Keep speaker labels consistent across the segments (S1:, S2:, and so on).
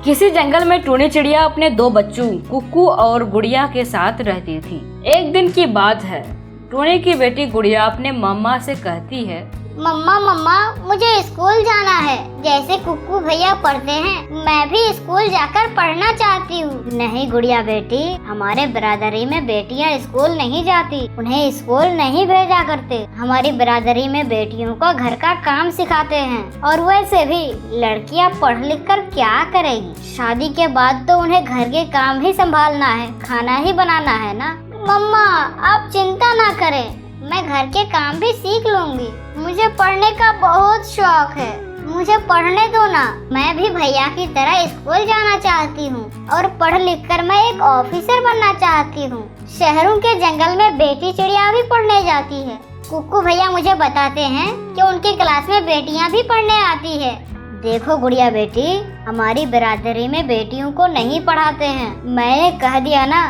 S1: किसी जंगल में टूनी चिड़िया अपने दो बच्चों कुक्कू और गुड़िया के साथ रहती थी। एक दिन की बात है, टूनी की बेटी गुड़िया अपने मम्मा से कहती है,
S2: मम्मा मम्मा मुझे स्कूल जाना है। जैसे कुक्कू भैया पढ़ते हैं मैं भी स्कूल जाकर पढ़ना चाहती हूँ। नहीं गुड़िया बेटी, हमारे बिरादरी में बेटियाँ स्कूल नहीं जाती, उन्हें स्कूल नहीं भेजा करते। हमारी बिरादरी में बेटियों को घर का काम सिखाते हैं, और वैसे भी लड़कियाँ पढ़ लिख कर क्या करेगी। शादी के बाद तो उन्हें घर के काम ही संभालना है, खाना ही बनाना है ना। मम्मा आप चिंता ना करें, मैं घर के काम भी सीख लूंगी। मुझे पढ़ने का बहुत शौक है, मुझे पढ़ने दो ना। मैं भी भैया की तरह स्कूल जाना चाहती हूँ और पढ़ लिख कर मैं एक ऑफिसर बनना चाहती हूँ। शहरों के जंगल में बेटी चिड़िया भी पढ़ने जाती है। कुक्कू भैया मुझे बताते हैं कि उनकी क्लास में बेटियाँ भी पढ़ने आती है। देखो गुड़िया बेटी, हमारी बिरादरी में बेटियों को नहीं पढ़ाते हैं। मैंने कह दिया ना,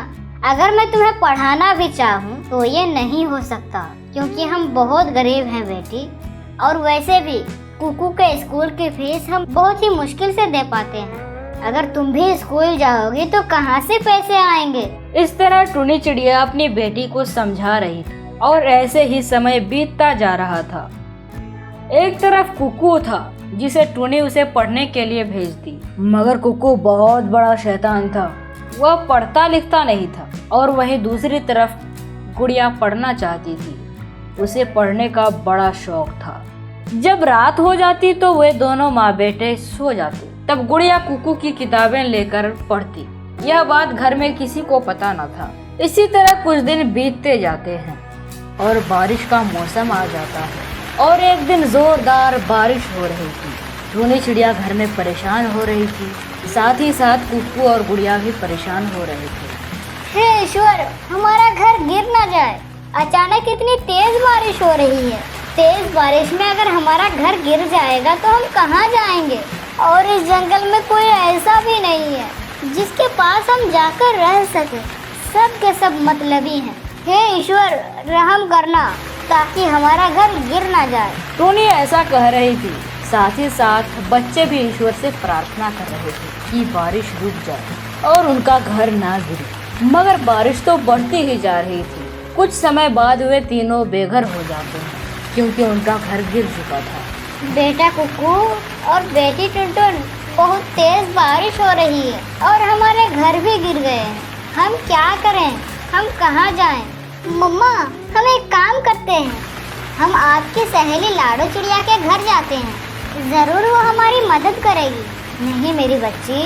S2: अगर मैं तुम्हें पढ़ाना भी चाहूँ तो ये नहीं हो सकता, क्योंकि हम बहुत गरीब हैं बेटी। और वैसे भी कुक्कू के स्कूल की फीस हम बहुत ही मुश्किल से दे पाते हैं। अगर तुम भी स्कूल जाओगी तो कहाँ से पैसे आएंगे।
S1: इस तरह टूनी चिड़िया अपनी बेटी को समझा रही थी और ऐसे ही समय बीतता जा रहा था। एक तरफ कुक्कू था जिसे टूनी उसे पढ़ने के लिए भेजती, मगर कुक्कू बहुत बड़ा शैतान था, वह पढ़ता लिखता नहीं था। और वहीं दूसरी तरफ गुड़िया पढ़ना चाहती थी, उसे पढ़ने का बड़ा शौक था। जब रात हो जाती तो वे दोनों माँ बेटे सो जाते, तब गुड़िया कुक्कू की किताबें लेकर पढ़ती। यह बात घर में किसी को पता न था। इसी तरह कुछ दिन बीतते जाते हैं और बारिश का मौसम आ जाता है। और एक दिन जोरदार बारिश हो रही थी। टूनी चिड़िया घर में परेशान हो रही थी, साथ ही साथ कुक्कू और गुड़िया भी परेशान हो रहे थे।
S2: हे ईश्वर, हमारा घर गिर ना जाए। अचानक इतनी तेज बारिश हो रही है। तेज बारिश में अगर हमारा घर गिर जाएगा तो हम कहाँ जाएंगे। और इस जंगल में कोई ऐसा भी नहीं है जिसके पास हम जाकर रह सके। सब के सब मतलबी हैं। हे ईश्वर, रहम करना ताकि हमारा घर गिर ना जाए।
S1: टूनी ऐसा कह रही थी, साथ ही साथ बच्चे भी ईश्वर से प्रार्थना कर रहे थे कि बारिश रुक जाए और उनका घर ना गिरे। मगर बारिश तो बढ़ती ही जा रही थी। कुछ समय बाद वे तीनों बेघर हो जाते हैं, क्योंकि उनका घर गिर चुका था।
S2: बेटा कुक्कू और बेटी टुनटुन, बहुत तेज बारिश हो रही है और हमारे घर भी गिर गए हैं। हम क्या करें, हम कहाँ जाएं? मम्मा, हम एक काम करते हैं, हम आपकी सहेली लाडो चिड़िया के घर जाते हैं। जरूर वो हमारी मदद करेगी। नहीं मेरी बच्ची,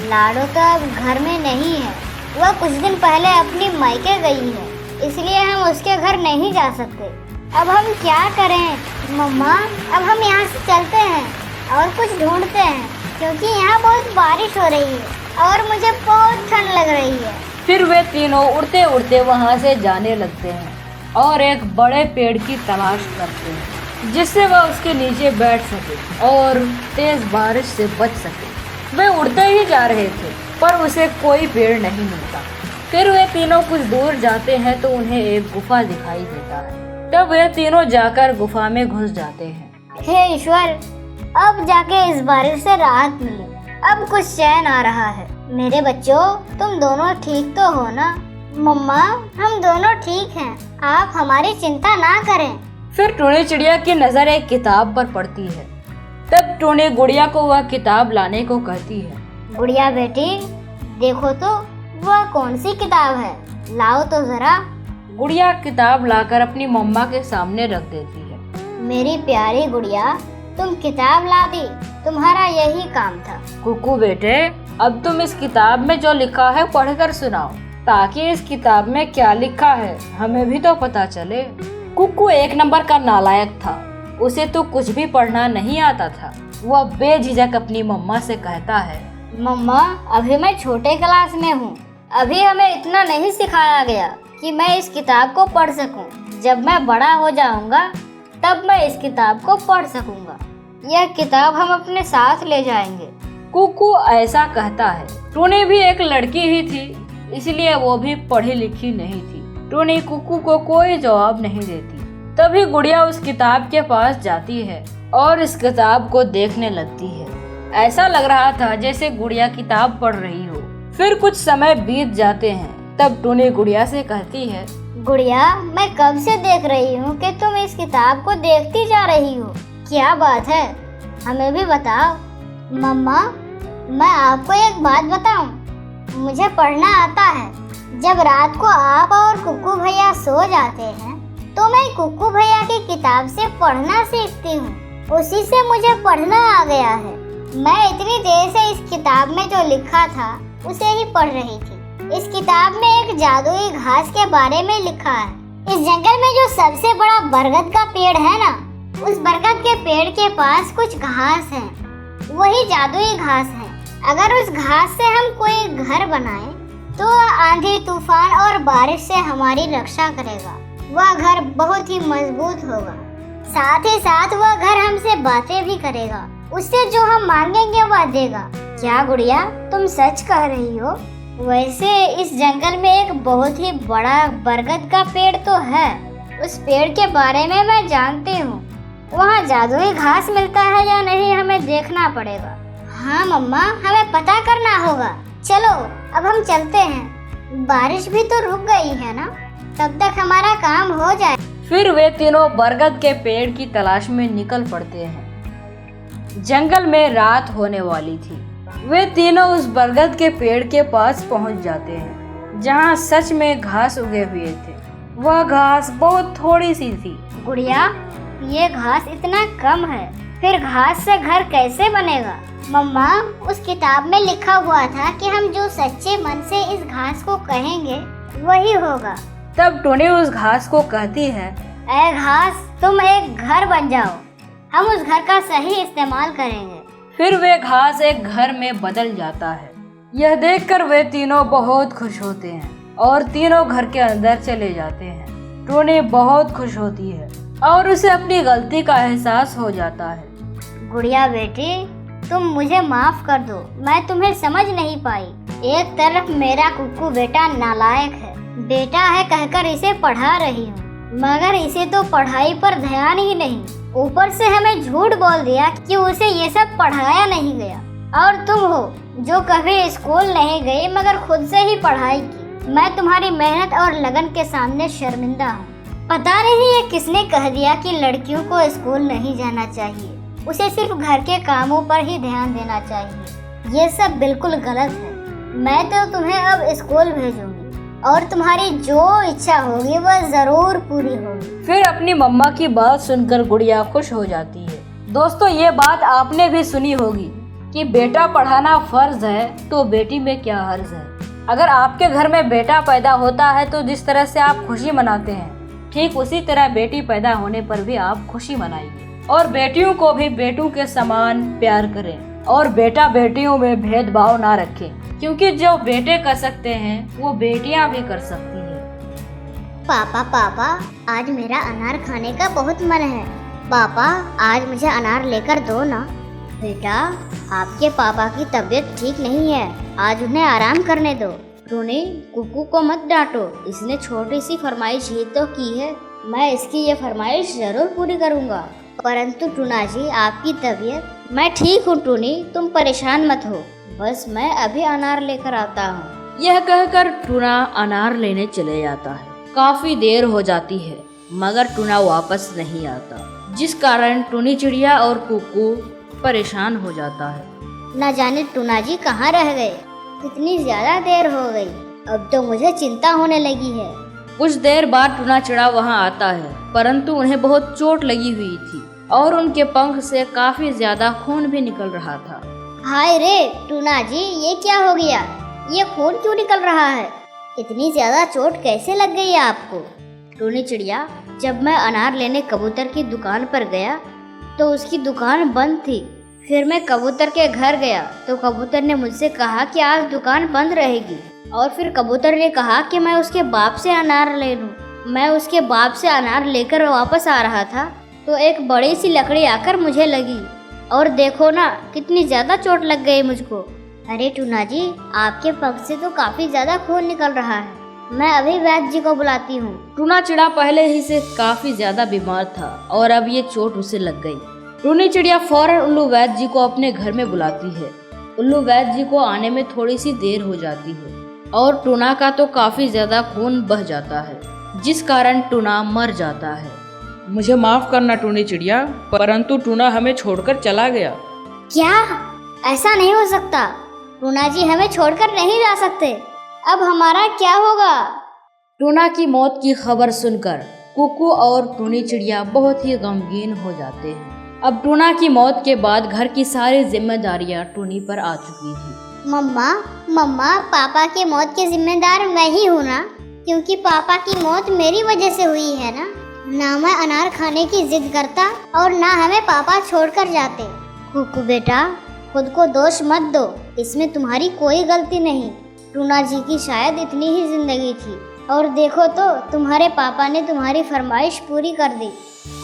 S2: लाडो तो अब घर में नहीं है। वह कुछ दिन पहले अपनी मायके गई है, इसलिए हम उसके घर नहीं जा सकते। अब हम क्या करें मम्मा? अब हम यहाँ से चलते हैं और कुछ ढूंढते हैं, क्योंकि यहाँ बहुत बारिश हो रही है और मुझे बहुत ठंड लग रही है।
S1: फिर वे तीनों उड़ते उड़ते वहाँ से जाने लगते हैं और एक बड़े पेड़ की तलाश करते हैं, जिससे वह उसके नीचे बैठ सके और तेज बारिश से बच सके। वे उड़ते ही जा रहे थे, पर उसे कोई पेड़ नहीं मिलता। फिर वे तीनों कुछ दूर जाते हैं तो उन्हें एक गुफा दिखाई देता है। तब वे तीनों जाकर गुफा में घुस जाते हैं।
S2: हे ईश्वर, अब जाके इस बारिश से राहत मिली। अब कुछ चैन आ रहा है। मेरे बच्चों, तुम दोनों ठीक तो हो ना? मम्मा, हम दोनों ठीक हैं, आप हमारी चिंता ना करें।
S1: फिर टूनी चिड़िया की नजर एक किताब पर पड़ती है। तब टूनी गुड़िया को वह किताब लाने को कहती है।
S2: गुड़िया बेटी, देखो तो वह कौन सी किताब है, लाओ तो जरा।
S1: गुड़िया किताब लाकर अपनी मम्मा के सामने रख देती है।
S2: मेरी प्यारी गुड़िया, तुम किताब ला दी, तुम्हारा यही काम था।
S1: कुक्कू बेटे, अब तुम इस किताब में जो लिखा है पढ़कर सुनाओ, ताकि इस किताब में क्या लिखा है हमें भी तो पता चले। कुक्कू एक नंबर का नालायक था, उसे तो कुछ भी पढ़ना नहीं आता था। वह बेझिझक अपनी मम्मा से कहता है,
S2: मम्मा, अभी मैं छोटे क्लास में हूँ, अभी हमें इतना नहीं सिखाया गया कि मैं इस किताब को पढ़ सकूं। जब मैं बड़ा हो जाऊंगा तब मैं इस किताब को पढ़ सकूंगा। यह किताब हम अपने साथ ले जाएंगे।
S1: कुक्कू ऐसा कहता है। टूनी भी एक लड़की ही थी, इसलिए वो भी पढ़ी लिखी नहीं थी। टूनी कुक्कू को कोई जवाब नहीं देती। तभी गुड़िया उस किताब के पास जाती है और इस किताब को देखने लगती है। ऐसा लग रहा था जैसे गुड़िया किताब पढ़ रही हो। फिर कुछ समय बीत जाते हैं। तब टुनी गुड़िया से कहती है,
S2: गुड़िया, मैं कब से देख रही हूँ कि तुम इस किताब को देखती जा रही हो। क्या बात है, हमें भी बताओ। मम्मा, मैं आपको एक बात बताऊं, मुझे पढ़ना आता है। जब रात को आप और कुक्कू भैया सो जाते हैं तो मैं कुक्कू भैया की किताब से पढ़ना सीखती हूँ। उसी से मुझे पढ़ना आ गया है। मैं इतनी देर से इस किताब में जो लिखा था उसे ही पढ़ रही थी। इस किताब में एक जादुई घास के बारे में लिखा है। इस जंगल में जो सबसे बड़ा बरगद का पेड़ है ना, उस बरगद के पेड़ के पास कुछ घास है, वही जादुई घास है। अगर उस घास से हम कोई घर बनाए तो आंधी तूफान और बारिश से हमारी रक्षा करेगा। वह घर बहुत ही मजबूत होगा। साथ ही साथ वह घर हमसे बातें भी करेगा। उससे जो हम मांगेंगे वह देगा। क्या गुड़िया, तुम सच कह रही हो? वैसे इस जंगल में एक बहुत ही बड़ा बरगद का पेड़ तो है। उस पेड़ के बारे में मैं जानती हूँ। वहाँ जादुई घास मिलता है या नहीं, हमें देखना पड़ेगा। हाँ मम्मा, हमें पता करना होगा। चलो अब हम चलते हैं। बारिश भी तो रुक गई है ना, तब तक हमारा काम हो जाए।
S1: फिर वे तीनों बरगद के पेड़ की तलाश में निकल पड़ते हैं। जंगल में रात होने वाली थी। वे तीनों उस बरगद के पेड़ के पास पहुंच जाते हैं जहां सच में घास उगे हुए थे। वह घास बहुत थोड़ी सी थी।
S2: गुड़िया, ये घास इतना कम है, फिर घास से घर कैसे बनेगा? मम्मा, उस किताब में लिखा हुआ था कि हम जो सच्चे मन से इस घास को कहेंगे वही होगा।
S1: तब टुनी उस घास को कहती है,
S2: ऐ घास, तुम एक घर बन जाओ। हम उस घर का सही इस्तेमाल करेंगे।
S1: फिर वे घास एक घर में बदल जाता है। यह देखकर वे तीनों बहुत खुश होते हैं और तीनों घर के अंदर चले जाते हैं। टुनी बहुत खुश होती है और उसे अपनी गलती का एहसास हो जाता है।
S2: गुड़िया बेटी, तुम मुझे माफ कर दो, मैं तुम्हें समझ नहीं पाई। एक तरफ मेरा कुक्कू बेटा नालायक है, बेटा है कहकर इसे पढ़ा रही हूँ, मगर इसे तो पढ़ाई पर ध्यान ही नहीं। ऊपर से हमें झूठ बोल दिया कि उसे ये सब पढ़ाया नहीं गया। और तुम हो जो कभी स्कूल नहीं गई मगर खुद से ही पढ़ाई की। मैं तुम्हारी मेहनत और लगन के सामने शर्मिंदा हूँ। पता नहीं ये किसने कह दिया कि लड़कियों को स्कूल नहीं जाना चाहिए, उसे सिर्फ घर के कामों पर ही ध्यान देना चाहिए। ये सब बिल्कुल गलत है। मैं तो तुम्हें अब स्कूल भेजूंगी और तुम्हारी जो इच्छा होगी वह जरूर पूरी होगी।
S1: फिर अपनी मम्मा की बात सुनकर गुड़िया खुश हो जाती है। दोस्तों, ये बात आपने भी सुनी होगी कि बेटा पढ़ाना फर्ज है तो बेटी में क्या हर्ज है। अगर आपके घर में बेटा पैदा होता है तो जिस तरह से आप खुशी मनाते हैं, ठीक उसी तरह बेटी पैदा होने पर भी आप खुशी मनाइए। और बेटियों को भी बेटों के समान प्यार करें और बेटा बेटियों में भेदभाव ना रखें, क्योंकि जो बेटे कर सकते हैं वो बेटियां भी कर सकती हैं।
S2: पापा, आज मेरा अनार खाने का बहुत मन है। पापा, आज मुझे अनार लेकर दो ना। बेटा, आपके पापा की तबीयत ठीक नहीं है, आज उन्हें आराम करने दो। टुनी, कुक्कू को मत डांटो, इसने छोटी सी फरमाइश ही तो की है। मैं इसकी ये फरमाइश जरूर पूरी करूँगा। परंतु टूना जी, आपकी तबीयत। मैं ठीक हूँ टूनी, तुम परेशान मत हो, बस मैं अभी अनार लेकर आता हूँ।
S1: यह कहकर टूना अनार लेने चले जाता है। काफी देर हो जाती है मगर टूना वापस नहीं आता, जिस कारण टुनी चिड़िया और कुक्कू परेशान हो जाता है।
S2: न जाने टूना जी कहाँ रह गए, कितनी ज्यादा देर हो गई, अब तो मुझे चिंता होने लगी है।
S1: कुछ देर बाद टूना चिड़ा वहाँ आता है, परंतु उन्हें बहुत चोट लगी हुई थी और उनके पंख से काफी ज्यादा खून भी निकल रहा था।
S2: हाय रे टूना जी, ये क्या हो गया? ये खून क्यों निकल रहा है? इतनी ज्यादा चोट कैसे लग गई आपको?
S1: टुनी चिड़िया, जब मैं अनार लेने कबूतर की दुकान पर गया तो उसकी दुकान बंद थी। फिर मैं कबूतर के घर गया तो कबूतर ने मुझसे कहा कि आज दुकान बंद रहेगी, और फिर कबूतर ने कहा कि मैं उसके बाप से अनार ले लूं। मैं उसके बाप से अनार लेकर वापस आ रहा था तो एक बड़ी सी लकड़ी आकर मुझे लगी, और देखो ना कितनी ज्यादा चोट लग गई मुझको।
S2: अरे टूना जी, आपके पंख से तो काफी ज्यादा खून निकल रहा है, मैं अभी वैद्य जी को बुलाती हूँ।
S1: टूना चिड़ा पहले ही से काफी ज्यादा बीमार था और अब ये चोट उसे लग गई। टूनी चिड़िया फौरन उल्लू वैद्य जी को अपने घर में बुलाती है। उल्लू वैद्य जी को आने में थोड़ी सी देर हो जाती है और टूना का तो काफी ज्यादा खून बह जाता है, जिस कारण टूना मर जाता है।
S3: मुझे माफ करना टूनी चिड़िया, परंतु टूना हमें छोड़कर चला गया।
S2: क्या? ऐसा नहीं हो सकता। टूना जी हमें छोड़कर नहीं जा सकते। अब हमारा क्या होगा?
S1: टूना की मौत की खबर सुनकर कुकू और टूनी चिड़िया बहुत ही गमगीन हो जाते हैं। अब टूना की मौत के बाद घर की सारी जिम्मेदारियां टूनी पर आ चुकी थी।
S2: मम्मा, पापा की मौत के जिम्मेदार मैं ही हूँ ना, क्योंकि पापा की मौत मेरी वजह से हुई है ना मैं अनार खाने की जिद करता और ना हमें पापा छोड़कर जाते। कुकू बेटा, खुद को दोष मत दो, इसमें तुम्हारी कोई गलती नहीं। टूना जी की शायद इतनी ही जिंदगी थी और देखो तो तुम्हारे पापा ने तुम्हारी फरमाइश पूरी कर दी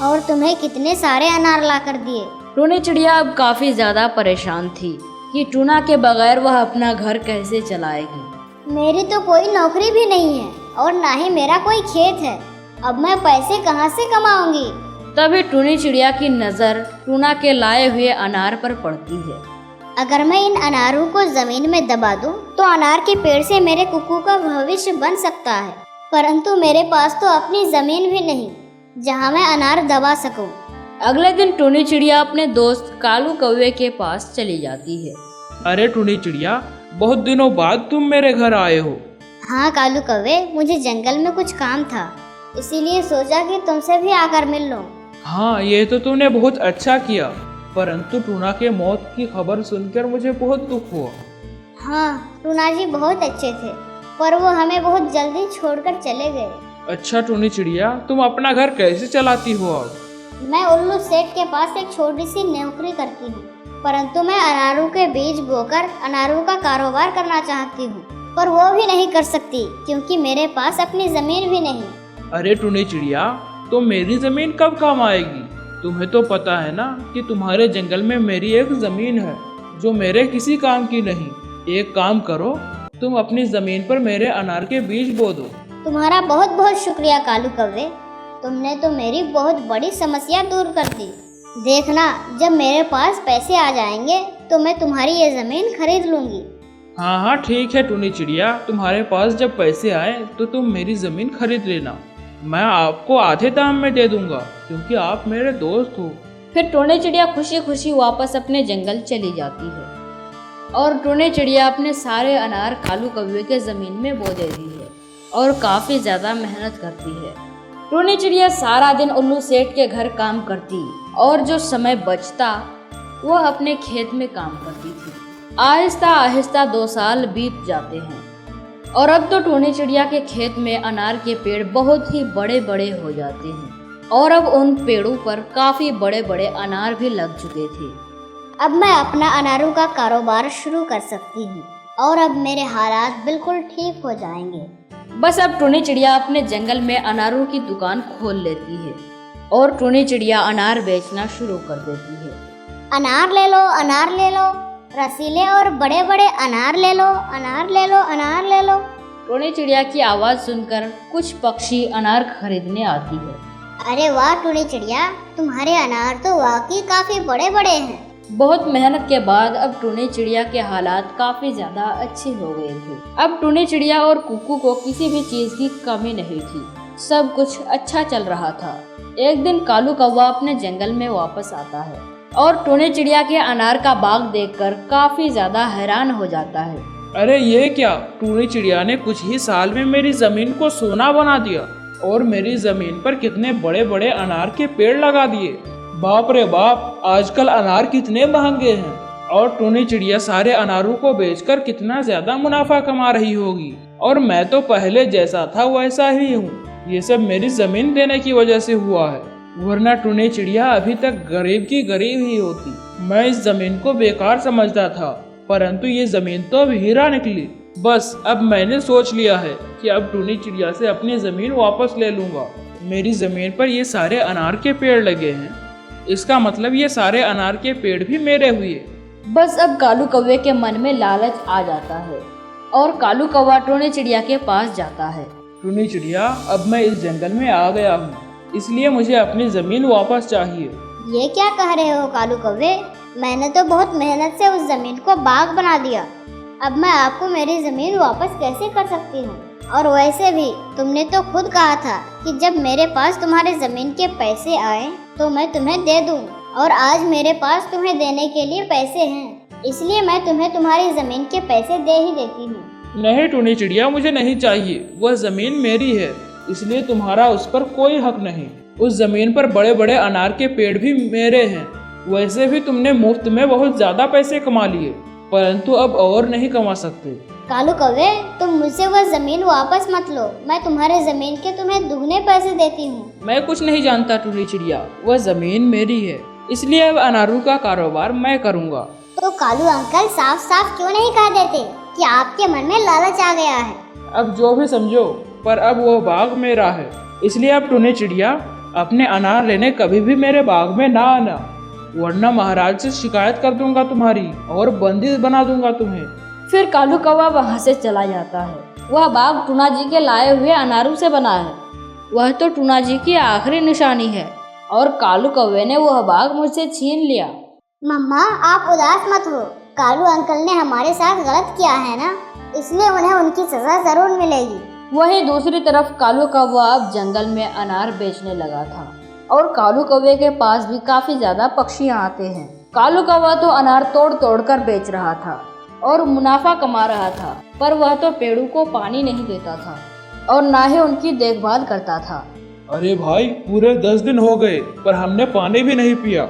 S2: और तुम्हें कितने सारे अनार ला कर दिए।
S1: टूनी चिड़िया अब काफी ज्यादा परेशान थी कि टूना के बगैर वह अपना घर कैसे चलाएगी।
S2: मेरी तो कोई नौकरी भी नहीं है और ना ही मेरा कोई खेत है। अब मैं पैसे कहाँ से कमाऊंगी?
S1: तभी टूनी चिड़िया की नजर टूना के लाए हुए अनार पर पड़ती है।
S2: अगर मैं इन अनारों को जमीन में दबा दूं, तो अनार के पेड़ से मेरे कुकू का भविष्य बन सकता है, परंतु मेरे पास तो अपनी जमीन भी नहीं जहां मैं अनार दबा सकूं।
S1: अगले दिन टूनी चिड़िया अपने दोस्त कालू कौवे के पास चली जाती है।
S3: अरे टूनी चिड़िया, बहुत दिनों बाद तुम मेरे घर आए हो।
S2: हाँ कालू कौवे, मुझे जंगल में कुछ काम था, इसीलिए सोचा कि तुमसे भी आकर मिल लूं।
S3: हाँ, ये तो तुमने बहुत अच्छा किया, परंतु टूना के मौत की खबर सुनकर मुझे बहुत दुख हुआ।
S2: हाँ, टूना जी बहुत अच्छे थे, पर वो हमें बहुत जल्दी छोड़कर चले गए।
S3: अच्छा टूनी चिड़िया, तुम अपना घर कैसे चलाती हो अब?
S2: मैं उल्लू सेठ के पास एक छोटी सी नौकरी करती हूँ, परंतु मैं अनारों के बीज बोकर अनारों का कारोबार करना चाहती हूँ, पर वो भी नहीं कर सकती क्योंकि मेरे पास अपनी जमीन भी नहीं।
S3: अरे टूनी चिड़िया, तो मेरी जमीन कब काम आएगी? तुम्हें तो पता है ना कि तुम्हारे जंगल में मेरी एक जमीन है जो मेरे किसी काम की नहीं। एक काम करो, तुम अपनी जमीन पर मेरे अनार के बीज बो दो।
S2: तुम्हारा बहुत बहुत शुक्रिया कालू कौवे, तुमने तो मेरी बहुत बड़ी समस्या दूर कर दी। देखना, जब मेरे पास पैसे आ जाएंगे तो मैं तुम्हारी ये जमीन खरीद लूंगी।
S3: हाँ हाँ ठीक है टूनी चिड़िया, तुम्हारे पास जब पैसे आए तो तुम मेरी जमीन खरीद लेना। मैं आपको आधे दाम में दे दूंगा क्योंकि आप मेरे दोस्त हो।
S1: फिर टूनी चिड़िया खुशी खुशी वापस अपने जंगल चली जाती है और टूनी चिड़िया अपने सारे अनार कालू कौवे के जमीन में बो देती है और काफी ज्यादा मेहनत करती है। टूनी चिड़िया सारा दिन उल्लू सेठ के घर काम करती और जो समय बचता वह अपने खेत में काम करती थी। आहिस्ता आहिस्ता 2 साल बीत जाते हैं और अब तो टूनी चिड़िया के खेत में अनार के पेड़ बहुत ही बड़े बड़े हो जाते हैं और अब उन पेड़ों पर काफी बड़े बड़े अनार भी लग चुके थे।
S2: अब मैं अपना अनारों का कारोबार शुरू कर सकती हूँ और अब मेरे हालात बिल्कुल ठीक हो जाएंगे।
S1: बस अब टूनी चिड़िया अपने जंगल में अनारों की दुकान खोल लेती है और टूनी चिड़िया अनार बेचना शुरू कर देती है।
S2: अनार ले लो, अनार ले लो, रसीले और बड़े बड़े अनार ले लो, अनार ले लो, अनार ले लो।
S1: टूनी चिड़िया की आवाज़ सुनकर कुछ पक्षी अनार खरीदने आती है।
S2: अरे वाह टूनी चिड़िया, तुम्हारे अनार तो वाकई काफी बड़े बड़े हैं।
S1: बहुत मेहनत के बाद अब टूनी चिड़िया के हालात काफी ज्यादा अच्छे हो गए थे। अब टूनी चिड़िया और कुकू को किसी भी चीज की कमी नहीं थी, सब कुछ अच्छा चल रहा था। एक दिन कालू कौवा अपने जंगल में वापस आता है और टूनी चिड़िया के अनार का बाग देखकर काफी ज्यादा हैरान हो जाता है।
S3: अरे ये क्या, टूनी चिड़िया ने कुछ ही साल में मेरी जमीन को सोना बना दिया और मेरी जमीन पर कितने बड़े बड़े अनार के पेड़ लगा दिए। बाप रे बाप, आजकल अनार कितने महंगे हैं और टूनी चिड़िया सारे अनारों को बेचकर कितना ज्यादा मुनाफा कमा रही होगी और मैं तो पहले जैसा था वैसा ही हूँ। ये सब मेरी जमीन देने की वजह से हुआ है, वरना टूनी चिड़िया अभी तक गरीब की गरीब ही होती। मैं इस जमीन को बेकार समझता था, परंतु ये जमीन तो अब हीरा निकली। बस अब मैंने सोच लिया है कि अब टूनी चिड़िया से अपनी जमीन वापस ले लूंगा। मेरी जमीन पर ये सारे अनार के पेड़ लगे हैं, इसका मतलब ये सारे अनार के पेड़ भी मेरे हुए।
S1: बस अब कालू कौवे के मन में लालच आ जाता है और कालू कौवा टूनी चिड़िया के पास जाता है।
S3: टूनी चिड़िया, अब मैं इस जंगल में आ गया हूँ, इसलिए मुझे अपनी जमीन वापस चाहिए।
S2: ये क्या कह रहे हो कालू कौवे? मैंने तो बहुत मेहनत से उस जमीन को बाग बना दिया। अब मैं आपको मेरी जमीन वापस कैसे कर सकती हूँ? और वैसे भी तुमने तो खुद कहा था कि जब मेरे पास तुम्हारे जमीन के पैसे आए तो मैं तुम्हें दे दूँ, और आज मेरे पास तुम्हें देने के लिए पैसे हैं, इसलिए मैं तुम्हें तुम्हारी जमीन के पैसे दे ही देती हूँ।
S3: नहीं टूनी चिड़िया, मुझे नहीं चाहिए। वह जमीन मेरी है, इसलिए तुम्हारा उस पर कोई हक नहीं। उस जमीन पर बड़े बड़े अनार के पेड़ भी मेरे हैं। वैसे भी तुमने मुफ्त में बहुत ज्यादा पैसे कमा लिए, परंतु अब और नहीं कमा सकते।
S2: कालू कौवे, तुम मुझसे वह जमीन वापस मत लो। मैं तुम्हारे जमीन के तुम्हें दुगने पैसे देती हूँ।
S3: मैं कुछ नहीं जानता टूनी चिड़िया, वह जमीन मेरी है, इसलिए अब अनारों का कारोबार मैं करूँगा।
S2: तो कालू अंकल साफ साफ क्यों नहीं कह देते कि आपके मन में लालच आ गया है?
S3: अब जो भी समझो, पर अब वह बाग मेरा है, इसलिए अब टूनी चिड़िया अपने अनार लेने कभी भी मेरे बाग में ना आना, वरना महाराज से शिकायत कर दूंगा तुम्हारी और बंदी बना दूंगा तुम्हें।
S1: फिर कालू कौवा वहाँ से चला जाता है। वह बाग टूना जी के लाए हुए अनारों से बना है। वह तो टूना जी की आखिरी निशानी है, और कालू कौवे ने वह बाग मुझसे छीन लिया।
S2: मम्मा, आप उदास मत हो। कालू अंकल ने हमारे साथ गलत किया है ना, इसलिए उन्हें उनकी सजा जरूर मिलेगी।
S1: वहीं दूसरी तरफ कालू कौवा अब जंगल में अनार बेचने लगा था, और कालू कौवे के पास भी काफी ज्यादा पक्षियाँ आते हैं। कालू कौवा तो अनार तोड़ तोड़ कर बेच रहा था और मुनाफा कमा रहा था, पर वह तो पेड़ों को पानी नहीं देता था और ना ही उनकी देखभाल करता था।
S3: अरे भाई, पूरे 10 दिन हो गए पर हमने पानी भी नहीं पिया।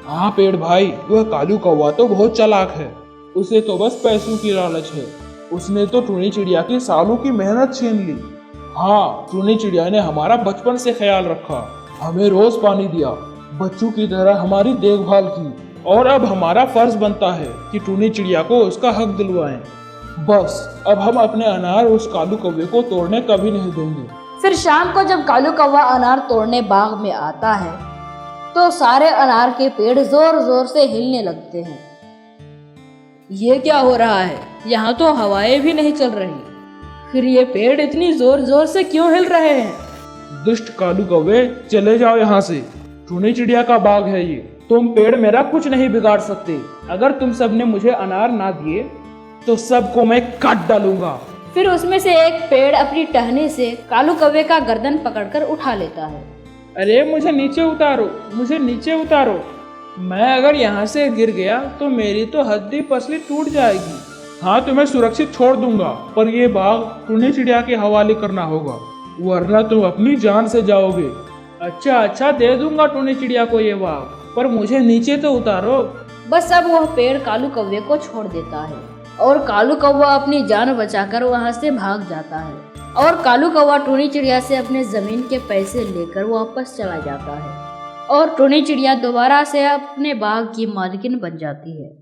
S3: हाँ पेड़ भाई, वह कालू कौवा तो बहुत चालाक है, उसे तो बस पैसों की लालच है। उसने तो टूनी चिड़िया की सालों की मेहनत छीन ली। हाँ, टूनी चिड़िया ने हमारा बचपन से ख्याल रखा, हमें रोज पानी दिया, बच्चों की तरह हमारी देखभाल की, और अब हमारा फर्ज बनता है कि टूनी चिड़िया को उसका हक दिलवाएं। बस अब हम अपने अनार उस कालू कौवे को तोड़ने कभी नहीं देंगे।
S1: फिर शाम को जब कालू कौवा अनार तोड़ने बाग में आता है तो सारे अनार के पेड़ जोर जोर से हिलने लगते हैं। ये क्या हो रहा है? यहाँ तो हवाएं भी नहीं चल रही, फिर ये पेड़ इतनी जोर जोर से क्यों हिल रहे हैं?
S3: दुष्ट कालू कौवे, चले जाओ यहाँ से। टूनी चिड़िया का बाग है ये, तुम पेड़ मेरा कुछ नहीं बिगाड़ सकते। अगर तुम सबने मुझे अनार ना दिए तो सबको मैं काट डालूंगा।
S1: फिर उसमें से एक पेड़ अपनी टहनी से कालू कौवे का गर्दन पकड़कर उठा लेता है।
S3: अरे मुझे नीचे उतारो, मुझे नीचे उतारो। मैं अगर यहाँ से गिर गया तो मेरी तो हड्डी पसली टूट जाएगी। हाँ, तुम्हें सुरक्षित छोड़ दूंगा, पर ये बाग टूनी चिड़िया के हवाले करना होगा, वरना तुम अपनी जान से जाओगे। अच्छा, दे दूंगा टूनी चिड़िया को ये बाग, पर मुझे नीचे तो उतारो।
S1: बस अब वह पेड़ कालू कौवे को छोड़ देता है और कालू कौवा अपनी जान बचाकर वहां से भाग जाता है, और कालू कौवा टूनी चिड़िया से अपने जमीन के पैसे लेकर वापस चला जाता है, और टूनी चिड़िया दोबारा से अपने बाग की मालकिन बन जाती है।